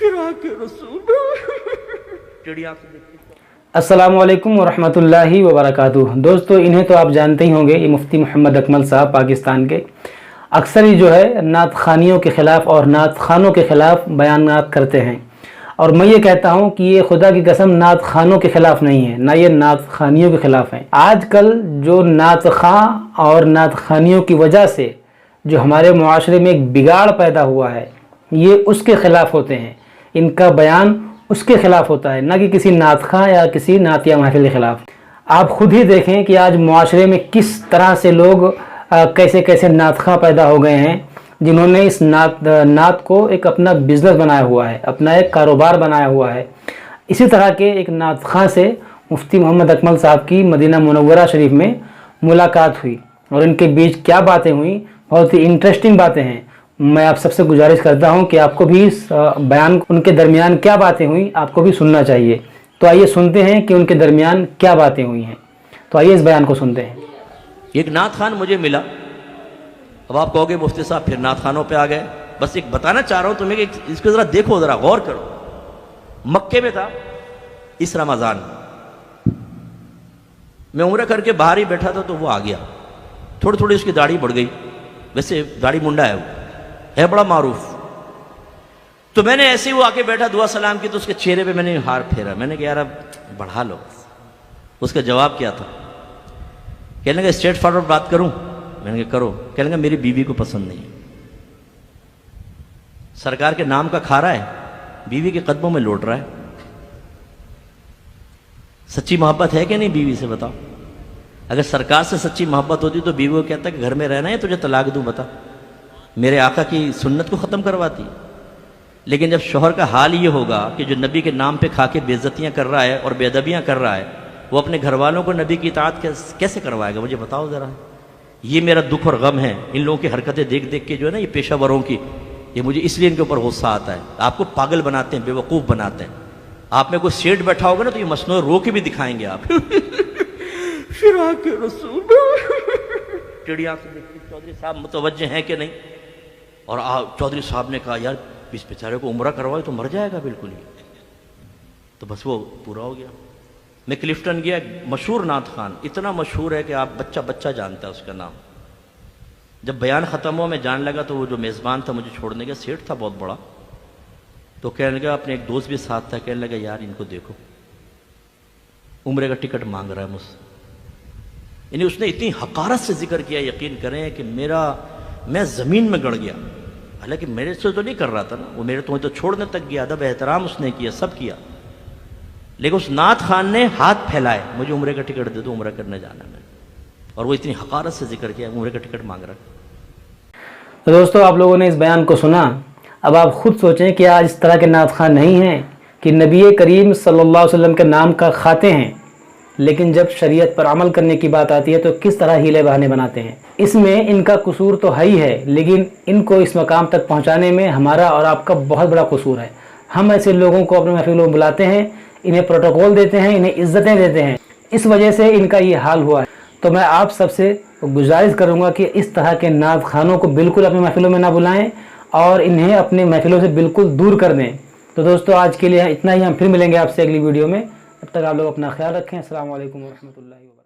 फिराक रसूल चिड़िया से देखते। अस्सलामु अलैकुम वरहमतुल्लाहि वबरकातुह। दोस्तों, इन्हें तो आप जानते ही होंगे, ये मुफ्ती मोहम्मद अकमल साहब पाकिस्तान के। अक्सर ही जो है नात खानियों के ख़िलाफ़ और नात खानों के ख़िलाफ़ बयानात करते हैं, और मैं ये कहता हूँ कि ये खुदा की कसम नात खानों के ख़िलाफ़ नहीं है, ना ये नात खानियों के ख़िलाफ़ है। आजकल जो नात खां और नात खानियों की वजह से जो हमारे मुआशरे में एक बिगाड़ पैदा हुआ है, ये उसके ख़िलाफ़ होते हैं। इनका बयान उसके ख़िलाफ़ होता है, ना कि किसी नात खां या किसी नातिया महफिल के ख़िलाफ़। आप खुद ही देखें कि आज मुआशरे में किस तरह से लोग कैसे कैसे नात खां पैदा हो गए हैं, जिन्होंने इस नात को एक अपना बिज़नेस बनाया हुआ है, अपना एक कारोबार बनाया हुआ है। इसी तरह के एक नात खां से मुफ्ती मोहम्मद अकमल साहब की मदीना मुनव्वरा शरीफ में मुलाकात हुई, और इनके बीच क्या बातें हुई, बहुत ही इंटरेस्टिंग बातें हैं। मैं आप सबसे गुजारिश करता हूं कि आपको भी इस बयान, उनके दरमियान क्या बातें हुई, आपको भी सुनना चाहिए। तो आइए सुनते हैं कि उनके दरमियान क्या बातें हुई हैं। तो आइए इस बयान को सुनते हैं। एक नात खान मुझे मिला। अब आप कहोगे मुफ्ती साहब फिर नात खानों पे आ गए। बस एक बताना चाह रहा हूं तुम्हें कि इसको ज़रा देखो, ज़रा गौर करो। मक्के में था इस रमज़ान, मैं उम्र करके बाहर ही बैठा था, तो वो आ गया। थोड़ी थोड़ी उसकी दाढ़ी बढ़ गई, वैसे दाढ़ी मुंडा है, वो है बड़ा मारूफ। तो मैंने ऐसे ही वो आके बैठा, दुआ सलाम की, तो उसके चेहरे पे मैंने हार फेरा। मैंने कहा यार अब बढ़ा लो। उसका जवाब क्या था? कहने लगा स्ट्रेट फॉरवर्ड बात करूं? मैंने कहा करो। कहने लगा मेरी बीवी को पसंद नहीं है, सरकार के नाम का खा रहा है, बीवी के कदमों में लौट रहा है। सच्ची मोहब्बत है कि नहीं बीवी से, बताओ। अगर सरकार से सच्ची मोहब्बत होती तो बीवी को कहता कि घर में रहना है, तुझे तलाक दूं, बता। मेरे आका की सुन्नत को ख़त्म करवाती। लेकिन जब शौहर का हाल ये होगा कि जो नबी के नाम पे खा के बेइज्जतियाँ कर रहा है और बेअदबियाँ कर रहा है, वो अपने घर वालों को नबी की इताअत कैसे करवाएगा? मुझे बताओ ज़रा। ये मेरा दुख और गम है, इन लोगों की हरकतें देख देख के जो है ना, ये पेशावरों की, ये मुझे इसलिए इनके ऊपर गुस्सा आता है। आपको पागल बनाते हैं, बेवकूफ़ बनाते हैं। आप में कोई सेठ बैठा होगा ना, तो ये मसनू रो के भी दिखाएंगे आप। फिराक रसूल चिड़िया से देखते चौधरी साहब मुतवज्जे हैं कि नहीं। और चौधरी साहब ने कहा यार इस बेचारे को उम्रा करवाए तो मर जाएगा बिल्कुल ही। तो बस वो पूरा हो गया। मैं क्लिफ्टन गया, मशहूर नात खान, इतना मशहूर है कि आप बच्चा बच्चा जानता है उसका नाम। जब बयान ख़त्म हुआ, मैं जान लगा, तो वो जो मेज़बान था मुझे छोड़ने का, सेठ था बहुत बड़ा, तो कहने लगा, अपने एक दोस्त भी साथ था, कहने लगा यार इनको देखो, उम्रे का टिकट मांग रहा है मुझसे। यानी उसने इतनी हकारत से जिक्र किया, यकीन करें कि मैं ज़मीन में गड़ गया। हालांकि मेरे से तो नहीं कर रहा था ना, वो मेरे तो छोड़ने तक गया, अदब एहतराम उसने किया, सब किया। लेकिन उस नात खान ने हाथ फैलाए, मुझे उम्रे का टिकट दे दो, उम्रा करने जाना है। और वो इतनी हकारत से जिक्र किया, उम्रे का टिकट मांग रहा है। तो दोस्तों, आप लोगों ने इस बयान को सुना। अब आप खुद सोचें कि आज इस तरह के नात खान नहीं हैं कि नबी करीम सल्लल्लाहु अलैहि वसल्लम के नाम का खाते हैं, लेकिन जब शरीयत पर अमल करने की बात आती है तो किस तरह हीले बहाने बनाते हैं। इसमें इनका कसूर तो है ही है, लेकिन इनको इस मकाम तक पहुंचाने में हमारा और आपका बहुत बड़ा कसूर है। हम ऐसे लोगों को अपने महफिलों में बुलाते हैं, इन्हें प्रोटोकॉल देते हैं, इन्हें इज्जतें देते हैं, इस वजह से इनका ये हाल हुआ है। तो मैं आप सबसे गुजारिश करूँगा कि इस तरह के नात खानों को बिल्कुल अपने महफिलों में ना बुलाएँ और इन्हें अपने महफिलों से बिल्कुल दूर कर दें। तो दोस्तों, आज के लिए इतना ही। हम फिर मिलेंगे आपसे अगली वीडियो में। तब तक आप लोग अपना ख्याल रखें। अस्सलाम वालेकुम व रहमतुल्लाहि व बरकातुहू।